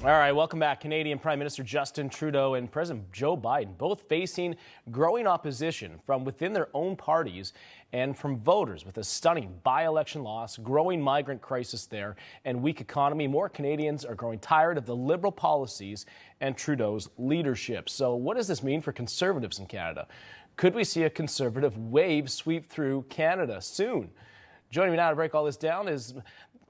All right, welcome back. Canadian Prime Minister Justin Trudeau and President Joe Biden both facing growing opposition from within their own parties and from voters, with a stunning by-election loss, growing migrant crisis there, and weak economy. More Canadians are growing tired of the Liberal policies and Trudeau's leadership. So what does this mean for Conservatives in Canada? Could we see a Conservative wave sweep through Canada soon? Joining me now to break all this down is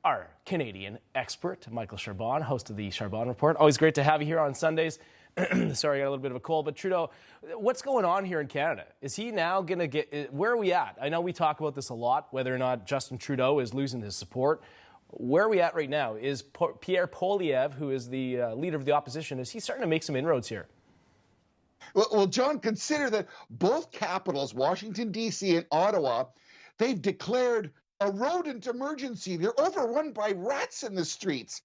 our Canadian expert, Michael Charbon, host of the Charbon Report. Always great to have you here on Sundays. Sorry, I got a little bit of a cold, but Trudeau, what's going on here in Canada? Is he now going to get, where are we at? I know we talk about this a lot, whether or not Justin Trudeau is losing his support. Where are we at right now? Is Pierre Poilievre, who is the leader of the opposition, is he starting to make some inroads here? Well, John, consider that both capitals, Washington, D.C. and Ottawa, they've declared a rodent emergency. They're overrun by rats in the streets.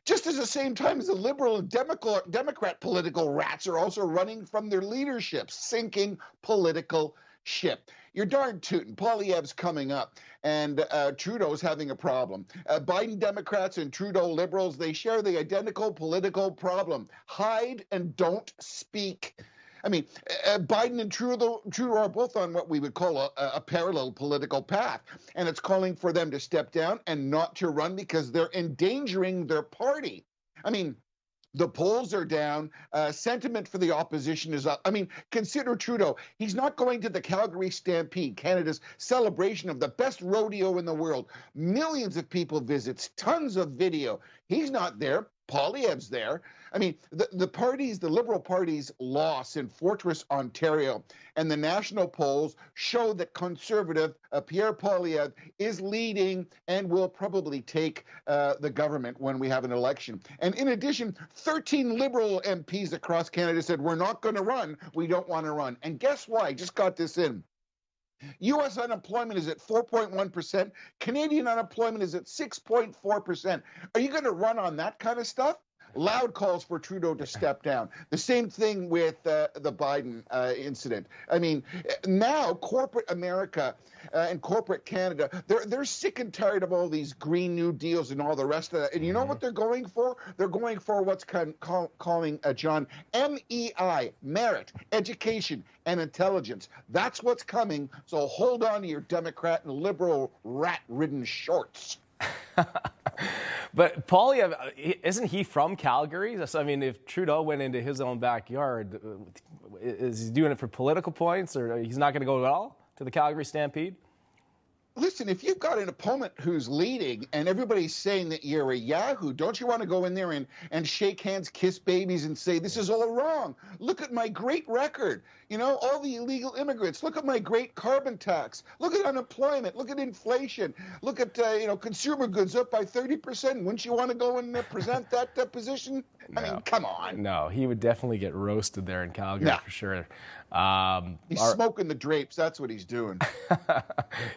Just at the same time as the Liberal and Democrat political rats are also running from their leadership, sinking political ship. You're darn tootin'. Poilievre's coming up, and Trudeau's having a problem. Biden Democrats and Trudeau Liberals, they share the identical political problem. Hide and don't speak. I mean, Biden and Trudeau are both on what we would call a parallel political path, and it's calling for them to step down and not to run because they're endangering their party. I mean, the polls are down. Sentiment for the opposition is up. I mean, consider Trudeau. He's not going to the Calgary Stampede, Canada's celebration of the best rodeo in the world. Millions of people visits, tons of video. He's not there. Poilievre's there. I mean, the parties, the Liberal Party's loss in Fortress, Ontario, and the national polls show that Conservative Pierre Poilievre is leading and will probably take the government when we have an election. And in addition, 13 Liberal MPs across Canada said, we're not going to run. We don't want to run. And guess why? I just got this in. U.S. unemployment is at 4.1%. Canadian unemployment is at 6.4%. Are you going to run on that kind of stuff? Loud calls for Trudeau to step down. The same thing with the Biden incident. I mean, now corporate America and corporate Canada, they're sick and tired of all these Green New Deals and all the rest of that. And you know what they're going for? They're going for what's calling, John, MEI, merit, education, and intelligence. That's what's coming. So hold on to your Democrat and Liberal rat-ridden shorts. But Poilievre, isn't he from Calgary? I mean, if Trudeau went into his own backyard, is he doing it for political points, or he's not going to go at all to the Calgary Stampede? Listen, if you've got an opponent who's leading and everybody's saying that you're a yahoo, don't you want to go in there and shake hands, kiss babies, and say, this is all wrong? Look at my great record. You know, all the illegal immigrants. Look at my great carbon tax. Look at unemployment. Look at inflation. Look at, consumer goods up by 30%. Wouldn't you want to go and present that position? No. I mean, come on. No, he would definitely get roasted there in Calgary for sure. He's smoking the drapes. That's what he's doing.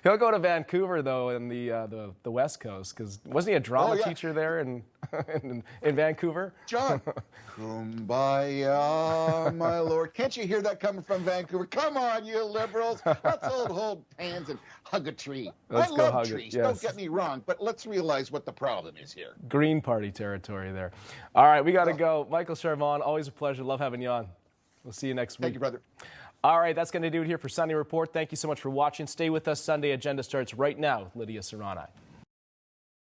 He'll go to Vancouver, though, in the West Coast, because wasn't he a drama teacher there in Vancouver? John, kumbaya, my lord. Can't you hear that coming from Vancouver? Come on, you Liberals. Let's all hold hands and hug a tree. I love trees. Yes. Don't get me wrong, but let's realize what the problem is here. Green Party territory there. All right, we got to go. Michael Charbon, always a pleasure. Love having you on. We'll see you next week. Thank you, brother. All right, that's going to do it here for Sunday Report. Thank you so much for watching. Stay with us. Sunday Agenda starts right now with Lydia Serrani.